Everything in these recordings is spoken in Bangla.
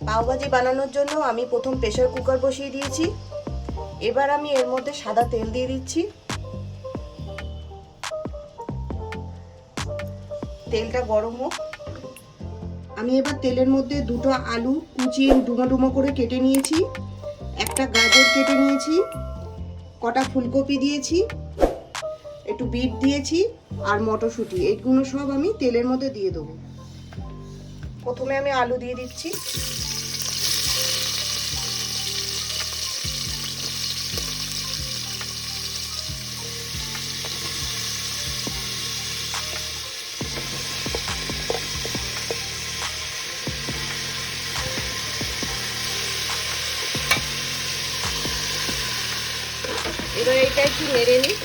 পাওভাজি বানানোর জন্য আমি প্রথম প্রেসার কুকার বসিয়ে দিয়েছি। এবার আমি এর মধ্যে সাদা তেল দিয়ে দিচ্ছি। তেলটা গরম হোক। আমি এবার তেলের মধ্যে দুটো আলু কুচিয়ে ডুমো ডুমো করে কেটে নিয়েছি, একটা গাজর কেটে নিয়েছি, কটা ফুলকপি দিয়েছি, একটু বিট দিয়েছি আর মটরশুঁটি, এইগুলো সব আমি তেলের মধ্যে দিয়ে দেবো। প্রথমে আমি আলু দিয়ে দিচ্ছি। এবার এইটা একটু নেড়ে নিই।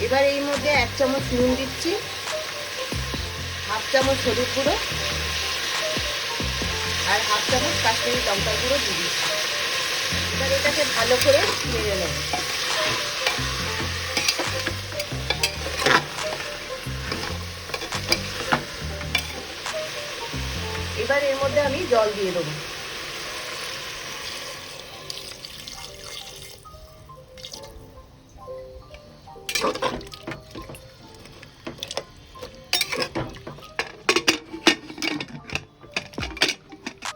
এবার এই মধ্যে 1 চামচ নুন দিচ্ছি, হাফ চামচ হলুদ গুঁড়ো আর হাফ চামচ কাশ্মীরি লঙ্কার গুঁড়ো দিয়ে দিচ্ছি। এবার এটাকে ভালো করে নেড়ে নেব। এবার এর মধ্যে আমি জল দিয়ে দেবো।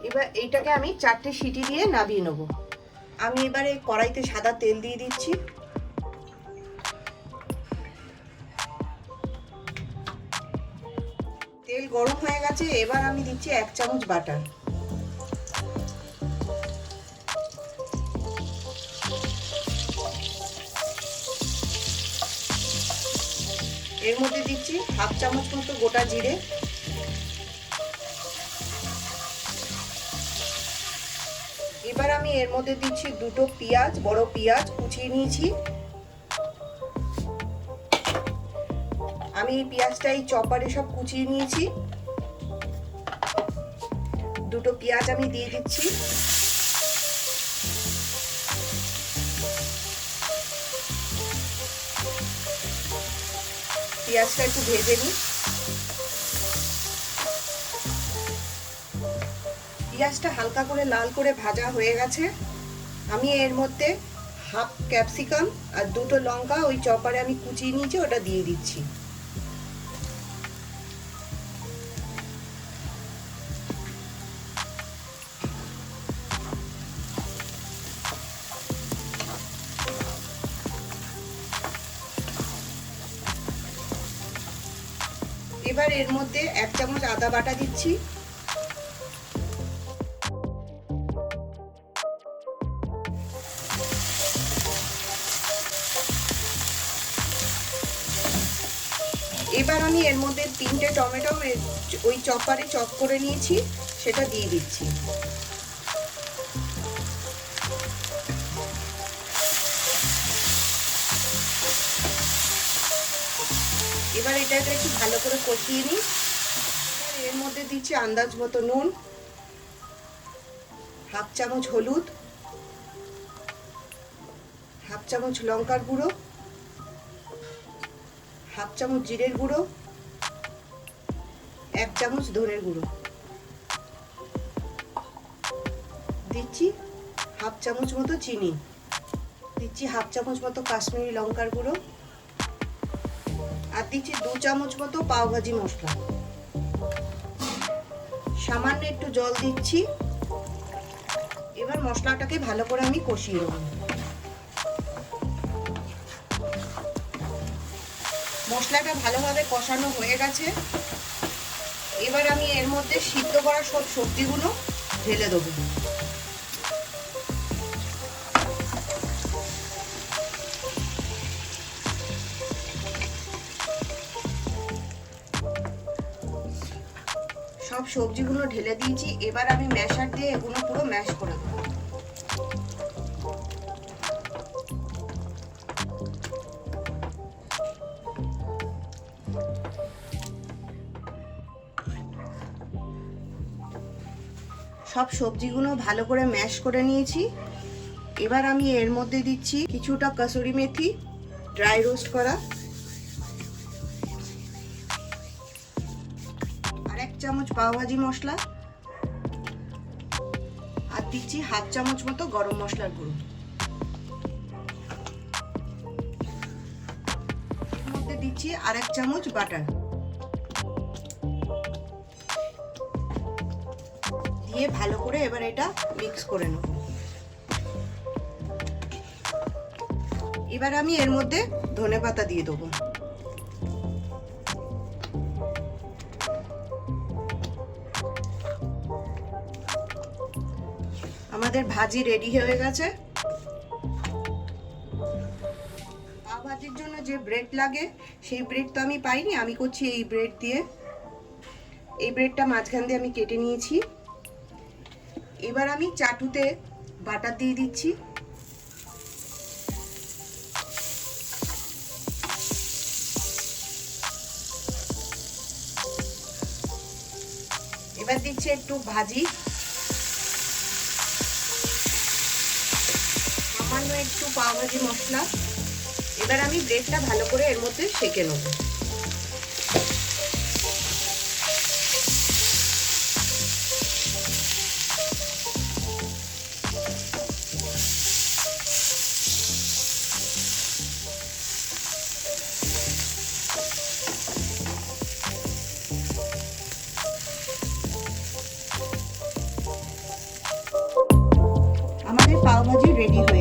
এবার এইটাকে আমি 4টে সিটি দিয়ে নামিয়ে নেব। আমি এবারে কড়াইতে সাদা তেল দিয়ে দিচ্ছি। তেল গরম হয়ে গেছে, এবার আমি দিচ্ছি 1 চামচ বাটার। এর মধ্যে দিচ্ছি হাফ চামচ মতো গোটা জিরে, এবার আমি এর মধ্যে দিচ্ছি দুটো পেঁয়াজ, বড় পেঁয়াজ কুচিয়ে নিয়েছি। আমি এই পেঁয়াজটা এই চপারে সব কুচিয়ে নিয়েছি। দুটো পেঁয়াজ আমি দিয়ে দিচ্ছি। পেঁয়াজটা একটু ভেজে নিই। পেঁয়াজটা হালকা করে লাল করে ভাজা হয়ে গেছে। আমি এর মধ্যে হাফ ক্যাপসিকাম আর দুটো লঙ্কা ওই চপারে আমি কুচিয়ে নিয়েছি, ওটা দিয়ে দিচ্ছি। এবার এর মধ্যে 1 চামচ আদা বাটা দিচ্ছি। এবার আমি এর মধ্যে 3টে টমেটো ওই চপারে চপ করে নিয়েছি, সেটা দিয়ে দিচ্ছি। এবার এটাকে একটু ভালো করে কষিয়ে নিই। এর মধ্যে দিচ্ছি আন্দাজ মতো নুন, হাফ চামচ হলুদ, হাফ চামচ লঙ্কার গুঁড়ো, হাফ চামচ জিরের গুঁড়ো, 1 চামচ ধনের গুঁড়ো, দিচ্ছি হাফ চামচ মতো চিনি, দিচ্ছি হাফ চামচ মতো কাশ্মীরি লঙ্কার গুঁড়ো আর দিচ্ছি 2 চামচ মতো পাওভাজি মশলা। সামান্য একটু জল দিচ্ছি। এবার মশলাটাকে ভালো করে আমি কষিয়ে নেব। মশলাটা ভালোভাবে কষানো হয়ে গেছে। এবার আমি এর মধ্যে সিদ্ধ করা সব সবজিগুলো ঢেলে দেবো। সব সবজিগুলো ঢেলে দিয়েছি। এবার আমি ম্যাশার দিয়ে এগুলো পুরো ম্যাশ করে দেবো। সব সবজিগুলো ভালো করে ম্যাশ করে নিয়েছি। এবার আমি এর মধ্যে দিচ্ছি কিছুটা কসুরি মেথি ড্রাই রোস্ট করা, চামচ পাওভাজি মশলা, আর দিচ্ছি হাফ চামচ মতো গরম মশলার গুঁড়ো। এর মধ্যে দিচ্ছি আর 1 চামচ বাটার, দিয়ে ভালো করে এবার এটা মিক্স করে নেব। এবার আমি এর মধ্যে ধনেপাতা দিয়ে দেবো। আমাদের ভাজি রেডি হয়ে গেছে। পাও ভাজির জন্য যে ব্রেড লাগে সেই ব্রেড তো আমি পাইনি, আমি করছি এই ব্রেড দিয়ে। এই ব্রেডটা মাঝখান দিয়ে আমি কেটে নিয়েছি। এবার আমি চাটুতে বাটার দিয়ে দিচ্ছি। এবার দিচ্ছি একটু ভাজি, সামান্য একটু পাও ভাজি মশলা। এবার আমি ব্রেডটা ভালো করে এর মধ্যে সেঁকে নেব। আমাদের পাও ভাজি রেডি হয়ে